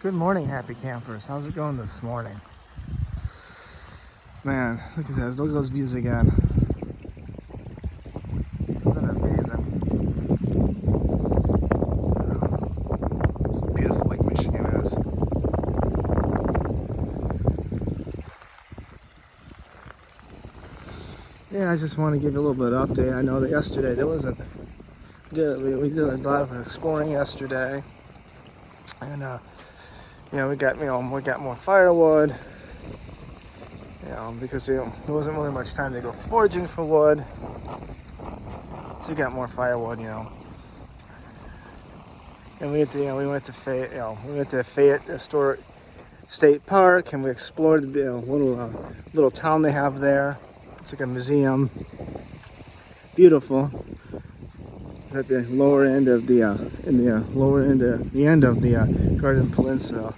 Good morning, happy campers. How's it going this morning? Man, look at this. Look at those views again. Isn't it amazing? Beautiful Lake Michigan is. Yeah, I just want to give you a little bit of update. I know that yesterday we did a lot of exploring yesterday, and we got more firewood. Because there wasn't really much time to go foraging for wood, so we got more firewood. And we went to Fayette Historic State Park, and we explored the little town they have there. It's like a museum. Beautiful. It's at the lower end of the end of the Garden Peninsula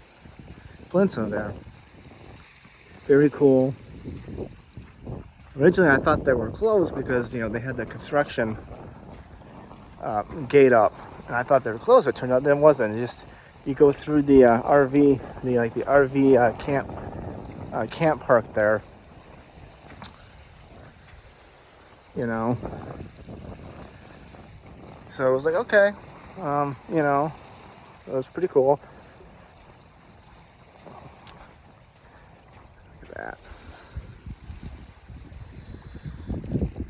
there. Very cool. Originally, I thought they were closed because they had the construction gate up, and I thought they were closed. It turned out that it wasn't. You go through the RV, the RV camp park there. So it was like, okay, it was pretty cool. Look at that.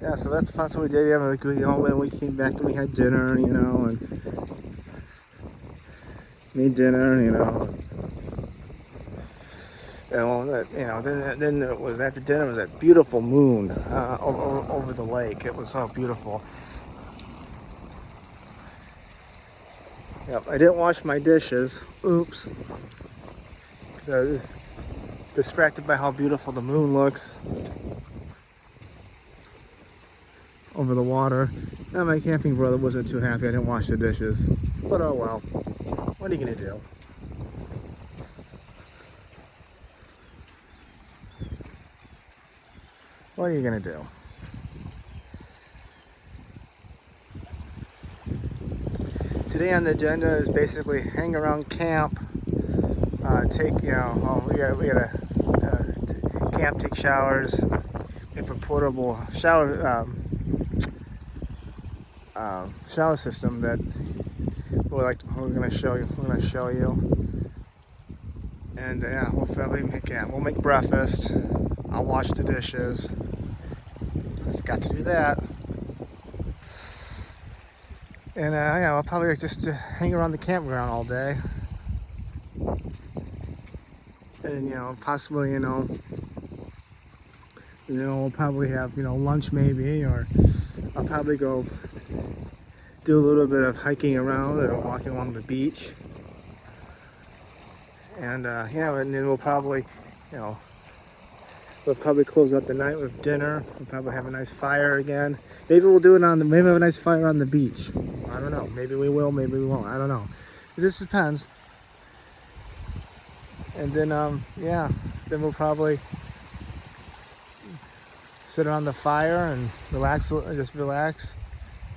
Yeah, so that's what we did. When we came back and we had dinner, and made dinner, then it was after dinner. It was that beautiful moon over the lake. It was so beautiful. Yep, I didn't wash my dishes. Oops. I was distracted by how beautiful the moon looks over the water. Now my camping brother wasn't too happy I didn't wash the dishes. But oh well. What are you gonna do? What are you gonna do? Today on the agenda is basically hang around camp, we gotta camp, take showers. We have a portable shower system that we're gonna show you. And we'll probably we'll make breakfast. I'll wash the dishes. I forgot to do that. And I'll probably just hang around the campground all day. And possibly we'll probably have lunch maybe, or I'll probably go do a little bit of hiking around or walking along the beach. And and then we'll probably close out the night with dinner. We'll probably have a nice fire again. Maybe we'll do it maybe have a nice fire on the beach. I don't know. Maybe we will, maybe we won't. I don't know. It just depends. And then then we'll probably sit around the fire and just relax.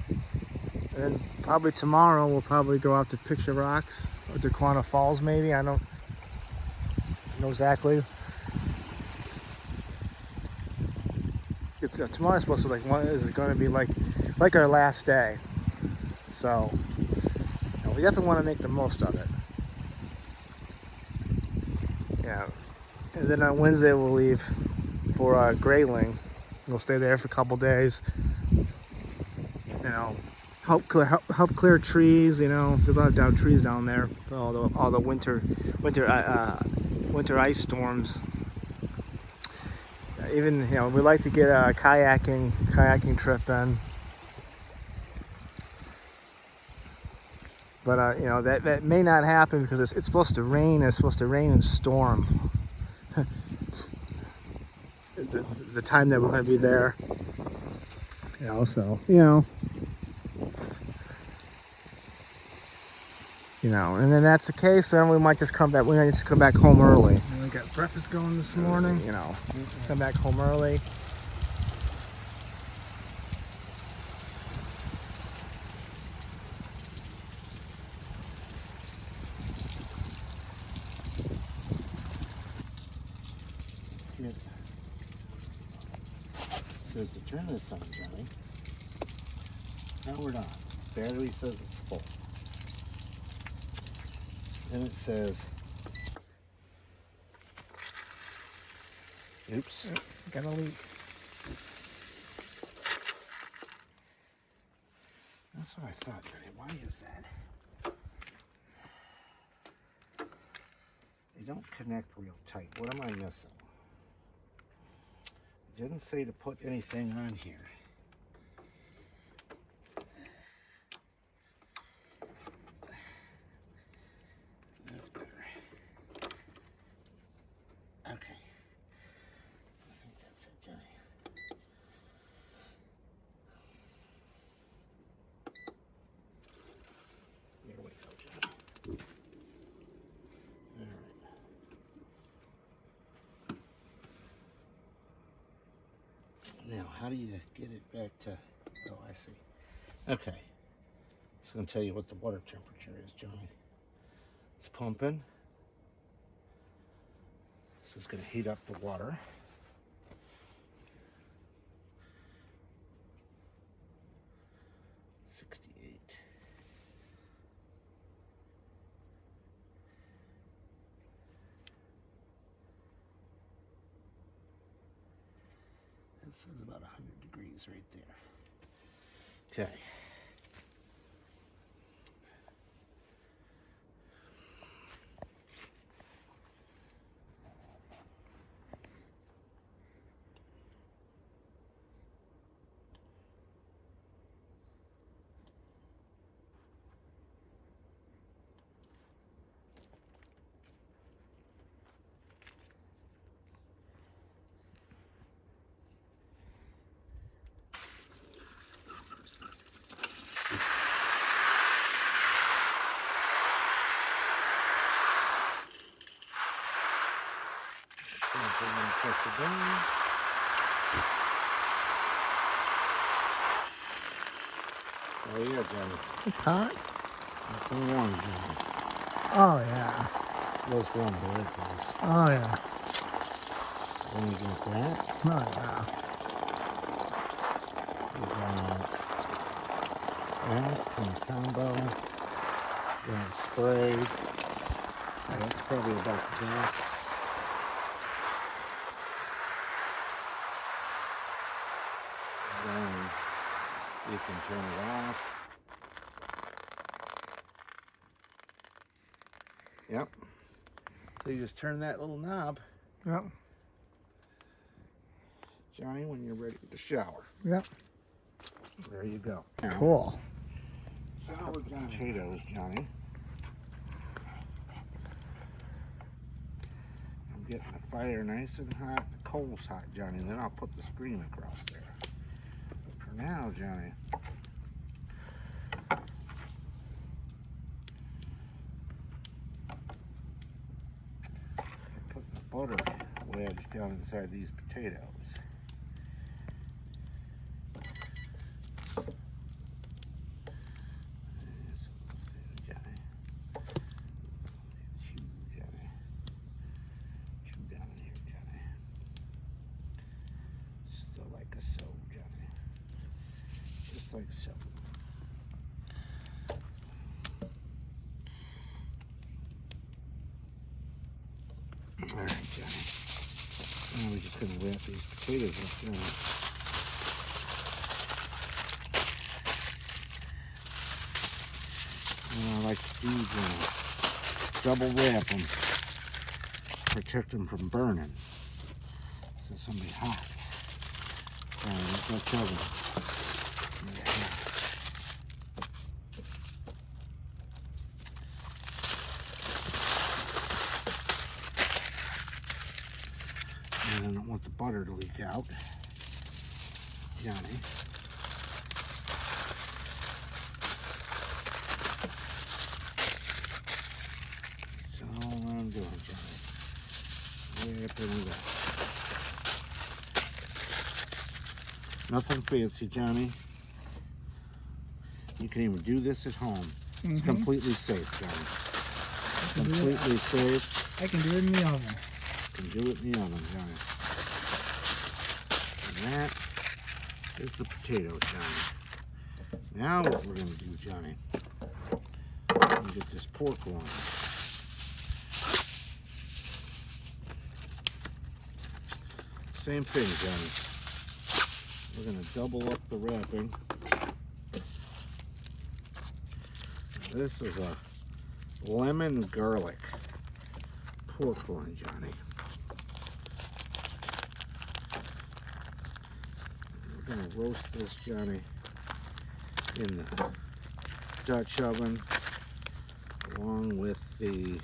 And then probably tomorrow we'll probably go out to Picture Rocks or to Quanah Falls maybe. I don't know exactly. Tomorrow's supposed to is going to be like our last day, so we definitely want to make the most of it. Yeah, and then on Wednesday we'll leave for Grayling. We'll stay there for a couple days. Help clear trees. There's a lot of down trees down there. All the winter ice storms. Even we like to get a kayaking trip in, but that may not happen because it's supposed to rain. It's supposed to rain and storm. the time that we're going to be there. And then that's the case. Then we might just come back. We might just come back home early. We got breakfast going this morning. Come back home early. it says to turn this on, Johnny. Powered on. Battery says it's full. Then it says, oops. Got a leak. That's what I thought, Johnny. Why is that? They don't connect real tight. What am I missing? It didn't say to put anything on here. That's better. Okay. I think that's it, Johnny. There we go, Johnny. All right. Now, how do you get it back to, oh, I see. Okay. It's going to tell you what the water temperature is, Johnny. It's pumping. This is going to heat up the water. It says about 100 degrees right there. Okay. Oh yeah, Johnny. It's hot. It's warm, Johnny. Oh yeah. Those warm burritos. Oh yeah. Then you get that. Oh yeah. You got that in a combo. You got sprayed. That's probably about the best. Then you can turn it off. Yep. So you just turn that little knob, Yep. Johnny, when you're ready to shower. Yep. There you go. Cool. Shower potatoes, Johnny. I'm getting the fire nice and hot. The coal's hot, Johnny. And then I'll put the screen across there. But for now, Johnny, I'm putting the butter wedge down inside these potatoes. Like so. All right, Johnny. Now we're just going to wrap these potatoes up, Johnny. And I like to do, double wrap them, protect them from burning. So it's going to be hot. All right, let's go tell them. And I don't want the butter to leak out, Johnny. That's all I'm doing, Johnny. Wrapping it up. Nothing fancy, Johnny. You can even do this at home. It's completely safe, Johnny. Completely safe. I can do it in the oven. You can do it in the oven, Johnny. And that is the potato, Johnny. Now what we're gonna do, Johnny, we're gonna get this pork loin. Same thing, Johnny. We're gonna double up the wrapping. This is a lemon garlic pork loin, Johnny. We're gonna roast this, Johnny, in the Dutch oven along with the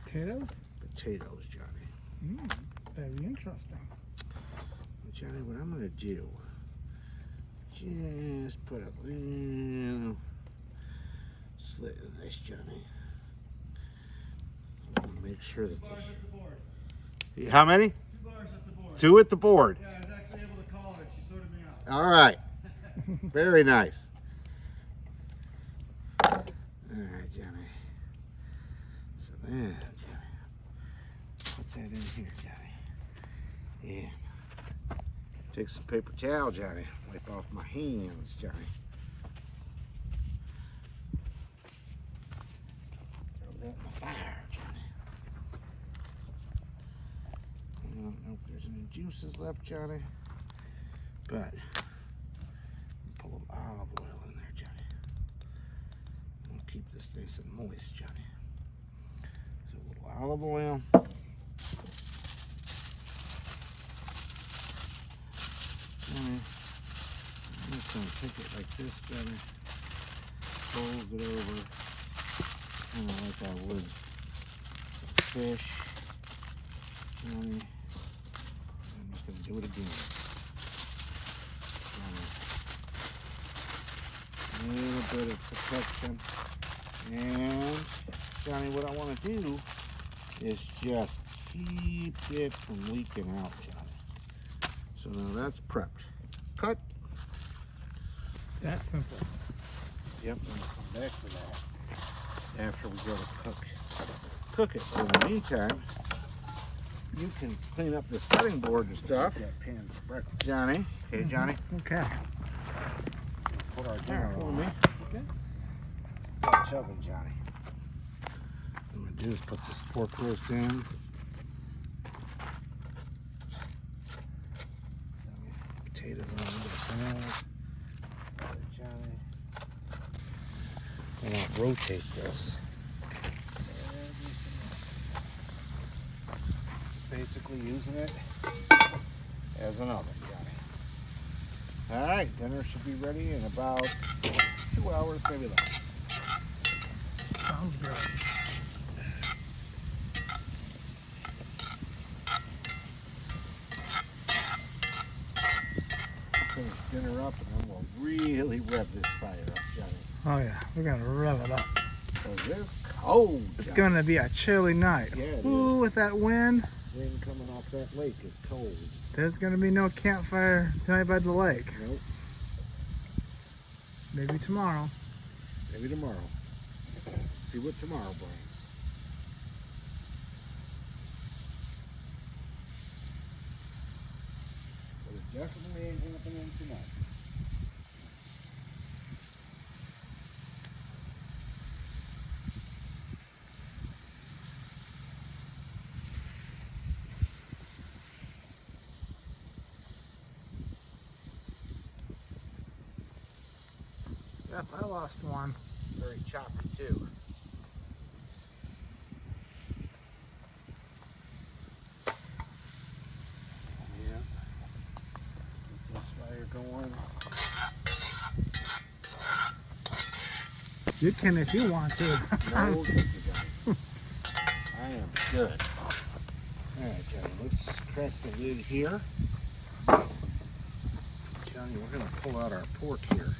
potatoes, Johnny. Very interesting. Johnny, what I'm gonna do, just put a little slit in this, Johnny. I'm gonna make sure that how many? 2 bars at the board. 2 at the board. Yeah, I was actually able to call her. She sorted me out. All right. Very nice. All right, Johnny. So then, Johnny, put that in here, Johnny. Yeah. Take some paper towel, Johnny. Wipe off my hands, Johnny. Throw that in the fire, Johnny. I don't know if there's any juices left, Johnny, but pull a little olive oil in there, Johnny. We'll keep this nice and moist, Johnny. So a little olive oil. Johnny, I'm just going to take it like this, Johnny. Fold it over, kind of like I would some fish. Johnny, I'm just going to do it again. Johnny, a little bit of protection. And, Johnny, what I want to do is just keep it from leaking out, Johnny. So now that's prepped. Cut. That's simple. Yep, I'm gonna come back to that after we go to cook it. So in the meantime, you can clean up this cutting board and stuff. That pan for breakfast. Johnny. Okay, Johnny. Okay. Put our dinner for me. Okay. Dutch oven, Johnny. What I'm gonna do is put this pork roast in. Potatoes on a little salad. Johnny. I want to rotate this. Basically using it as an oven, Johnny. All right, dinner should be ready in about 2 hours, maybe less. Sounds good. Finish dinner up, and then we'll really rev this fire up, Johnny. Oh yeah, we're gonna rev it up. Because it's cold, It's Johnny. gonna be a chilly night. Yeah, it Ooh, with that wind, Wind coming off that lake is cold. there's gonna be no campfire tonight by the lake. Nope. Maybe tomorrow. Maybe tomorrow. See what tomorrow brings. But it definitely ain't happening tonight. Yep, I lost one. Very choppy too. Yeah. Get this fire going. You can if you want to. No, thank you, Johnny. I am good. Alright, Johnny, let's crack the lid here. Johnny, we're going to pull out our pork here.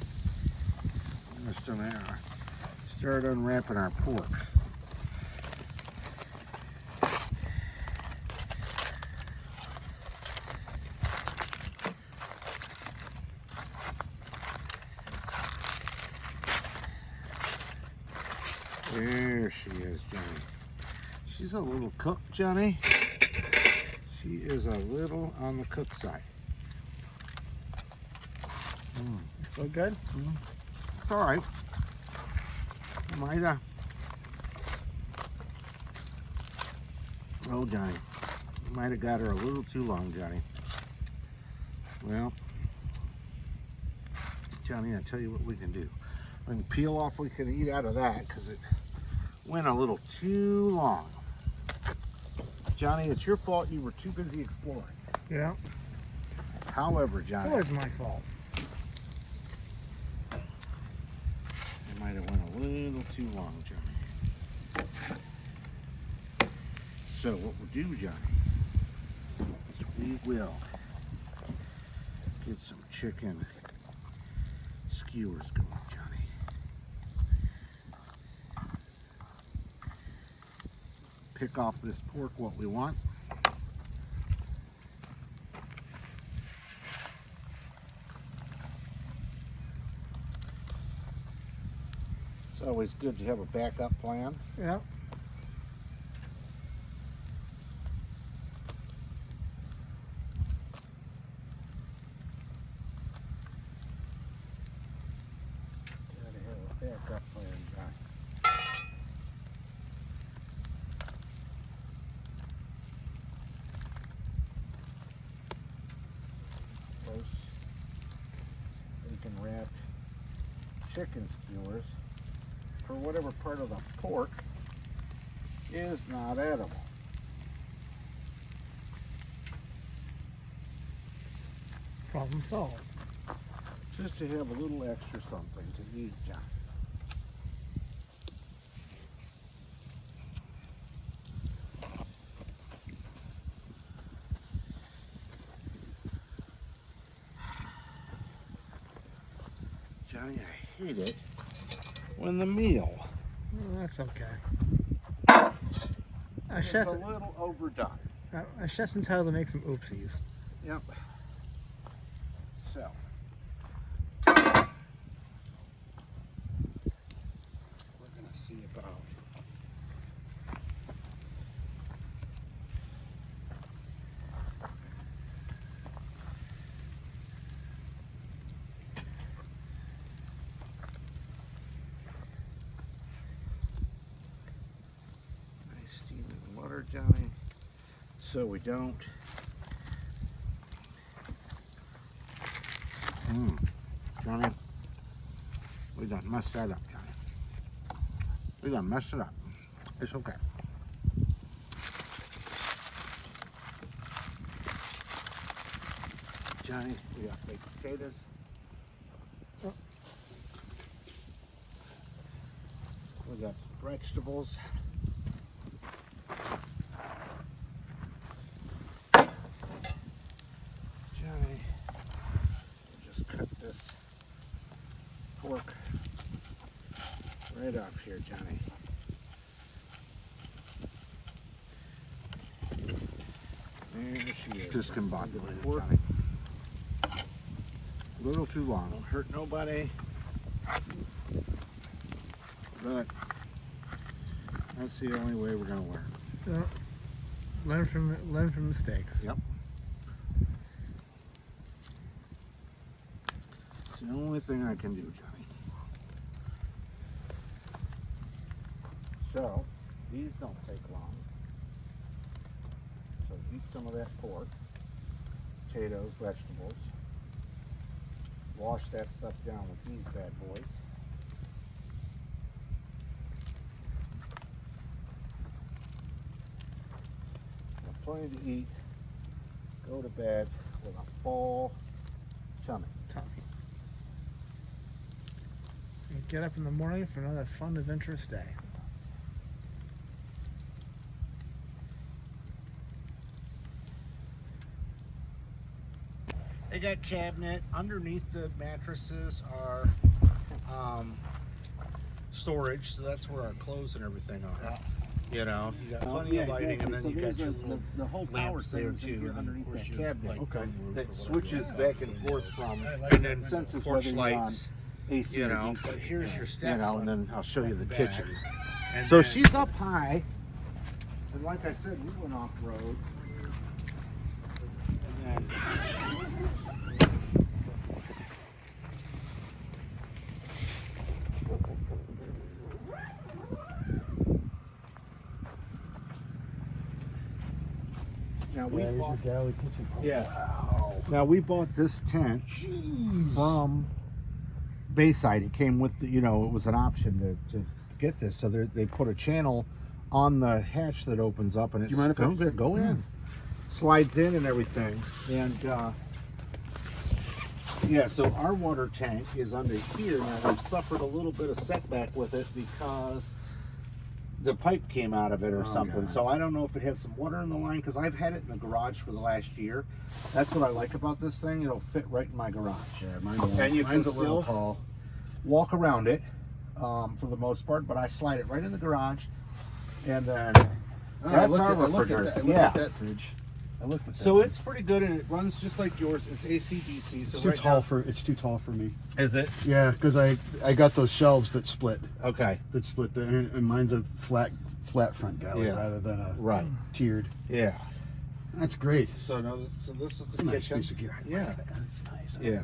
I'm just going to start unwrapping our pork. There she is, Johnny. She's a little cook, Johnny. She is a little on the cook side. Still good? It's all right. Oh, Johnny. Might have got her a little too long, Johnny. Well, Johnny, I tell you what we can do. We can peel off, we can eat out of that because it went a little too long. Johnny, it's your fault. You were too busy exploring. Yeah. However, It's Johnny, always my fault. it might have went a little too long, Johnny. So what we'll do, Johnny, is we will get some chicken skewers going, Johnny. Pick off this pork what we want. It's always good to have a backup plan. Yeah. Gotta have a backup plan, Johnny. Close. We can wrap chicken skewers for whatever part of the pork is not edible. Problem solved. Just to have a little extra something to eat, John. Johnny, I hate it when the meal Well, that's okay. A is chef, a little overdone. a chef's entitled to make some oopsies. Yep. So, we're gonna see about nice steaming water, Johnny, so we don't. Johnny, we done messed that up, Johnny. We done messed it up. It's okay. Johnny, we got baked potatoes. Oh. We got some vegetables. Johnny, just cut this pork right off here, Johnny. There she is. Discombobulated, Johnny. A little too long. Don't hurt nobody. But that's the only way we're gonna learn. Yeah. Learn from mistakes. Yep. It's the only thing I can do, Johnny. So, these don't take long. So eat some of that pork, potatoes, vegetables. Wash that stuff down with these bad boys. Got plenty to eat. Go to bed with a full tummy. And get up in the morning for another fun, adventurous day. They got cabinet. Underneath the mattresses are storage, so that's where our clothes and everything are. You know, you got plenty of lighting, and then you got your little the whole lamps there too, and then of course your cabinet. cabinet That that switches switches back and forth from and then senses porch whether you're on lights. AC You or know, DC. but here's your steps. You know, and on then I'll show you the back. kitchen. And So then- she's up high, and like I said, we went off road. And then Now we here's bought, your galley kitchen. Oh, Yeah. Wow. now we bought this tent from Bayside. It came with the, it was an option to get this. So they put a channel on the hatch that opens up, and it's Do you mind if I go in, slides in and everything, and yeah. So our water tank is under here now. We've suffered a little bit of setback with it because the pipe came out of it or something. God. So I don't know if it had some water in the line, because I've had it in the garage for the last year. That's what I like about this thing. It'll fit right in my garage. Yeah, And you can mine's a little still tall. walk around it for the most part, but I slide it right in the garage, and then that's our refrigerator. I looked at that fridge. I looked at that. So it's pretty good, and it runs just like yours. It's AC/DC. So It's too right tall now, for me. Is it? Yeah, because I got those shelves that split. Okay. And mine's a flat front galley Yeah. rather than a Right. tiered. Yeah. That's great. So no, this is the Nice kitchen. piece of gear. Yeah. That's nice. Yeah.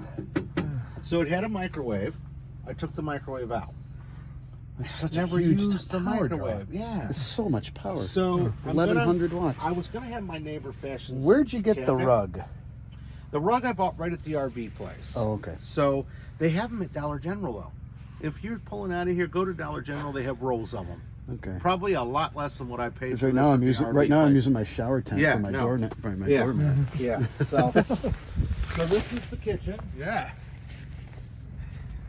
So it had a microwave. I took the microwave out. It's such Never a huge used the power draw. microwave. Yeah. It's so much power. So 1100 watts. I was gonna have my neighbor fashion. Where'd you get the cabinet. rug? The rug I bought right at the RV place. Oh, okay. So they have them at Dollar General though. If you're pulling out of here, go to Dollar General. They have rolls of them. Okay. Probably a lot less than what I paid. Because For right this now at I'm the using RV place. using my shower tent Yeah, for my no. doormat. Yeah. Doormat. Yeah. So this is the kitchen, Yeah.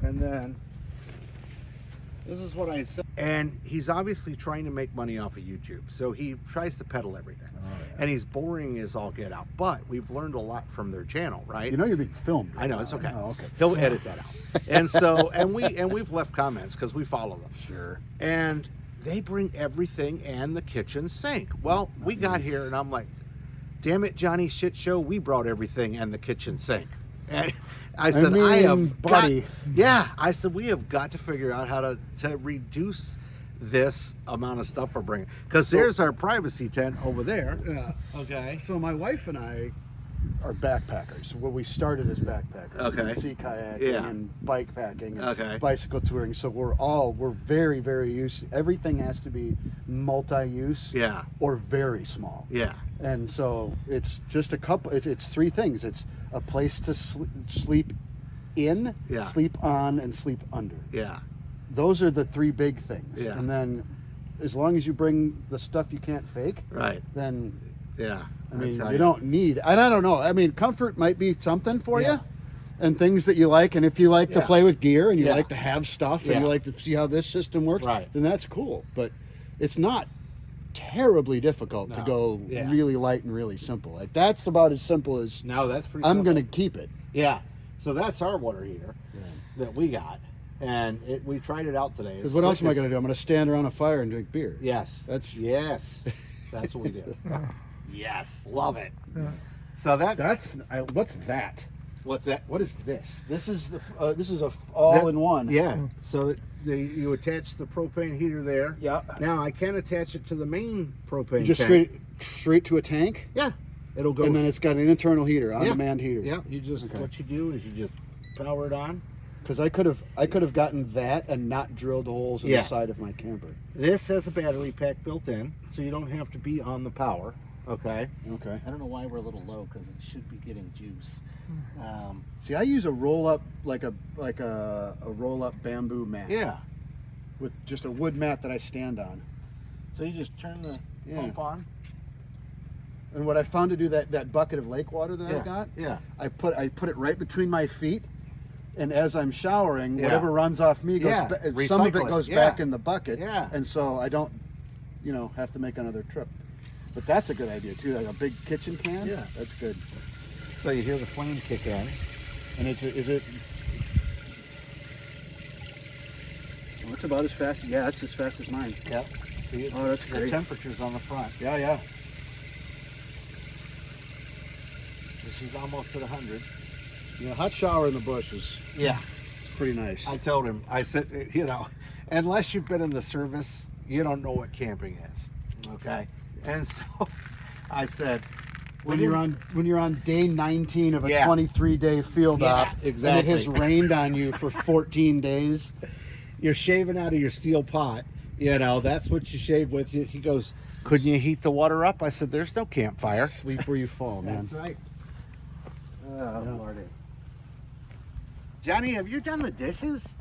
and then this is what I said. And he's obviously trying to make money off of YouTube, so he tries to peddle everything. Oh, yeah. And he's boring as all get out. But we've learned a lot from their channel, right? You know you're being filmed. I know, it's okay. Oh, okay. He'll edit that out. And so, we've left comments because we follow them. Sure. And they bring everything and the kitchen sink. Well, we got here and I'm like, damn it, Johnny Shit Show, we brought everything and the kitchen sink. And I said, buddy. I said, we have got to figure out how to reduce this amount of stuff we're bringing. Because there's our privacy tent over there. Yeah. Okay. So my wife and I are backpackers. Well, we started as backpackers. Okay. Sea kayaking Yeah. and bike packing and Okay. bicycle touring. So we're very, very used. Everything has to be multi-use. Yeah. Or very small. Yeah. And so it's just a couple. It's three things. It's a place to sleep in, Yeah. sleep on, and sleep under. Yeah. Those are the three big things. Yeah. And then, as long as you bring the stuff you can't fake, Right. then Yeah. I mean, tell you don't need. And I don't know. I mean, comfort might be something for you, and things that you like. And if you like to Yeah. play with gear and you Yeah. like to have stuff and Yeah. you like to see how this system works, Right. then that's cool. But it's not terribly difficult to No. go Yeah. really light and really simple. Like that's about as simple as No, that's pretty I'm simple. going to keep it. Yeah. So that's our water heater that we got. And we tried it out today. Because what else am I going to do? I'm going to stand around a fire and drink beer. Yes. That's- yes. That's what we do. Yes. Love it. So that's what's that? what's that? What is this? This is a all-in-one. Yeah. So you attach the propane heater there. Yeah. Now I can attach it to the main propane You just tank. straight to a tank, Yeah. It'll go. and then it's got an internal heater, on-demand heater. Yeah. You just what you do is you just power it on. Because I could have gotten that and not drilled holes in Yes. the side of my camper. This has a battery pack built in, so you don't have to be on the power. Okay. Okay. I don't know why we're a little low because it should be getting juice. See, I use a roll up like a roll up bamboo mat. Yeah. With just a wood mat that I stand on. So you just turn the Yeah. pump on. And what I found to do that bucket of lake water that I got, Yeah. I put it right between my feet, and as I'm showering, Yeah. whatever runs off me goes. Yeah, Some of it recycle it. goes Yeah. back in the bucket. Yeah. And so I don't, have to make another trip. But that's a good idea too, like a big kitchen can. Yeah. That's good. So you hear the flame kick in. And is it? Well, it's about as fast. Yeah, it's as fast as mine. Yep. See, Oh, that's the great. temperature's on the front. Yeah. So she's almost at 100. Yeah, hot shower in the bush is Yeah. it's pretty nice. I told him, I said, unless you've been in the service, you don't know what camping is. Okay? And so I said, when you're on day 19 of a Yeah. 23-day field Yeah, op, exactly. and it has rained on you for 14 days. you're shaving out of your steel pot, You know, that's what you shave with. He goes, couldn't you heat the water up? I said, there's no campfire. Sleep where you fall, man. That's right. Oh, Lordy. Johnny, have you done the dishes?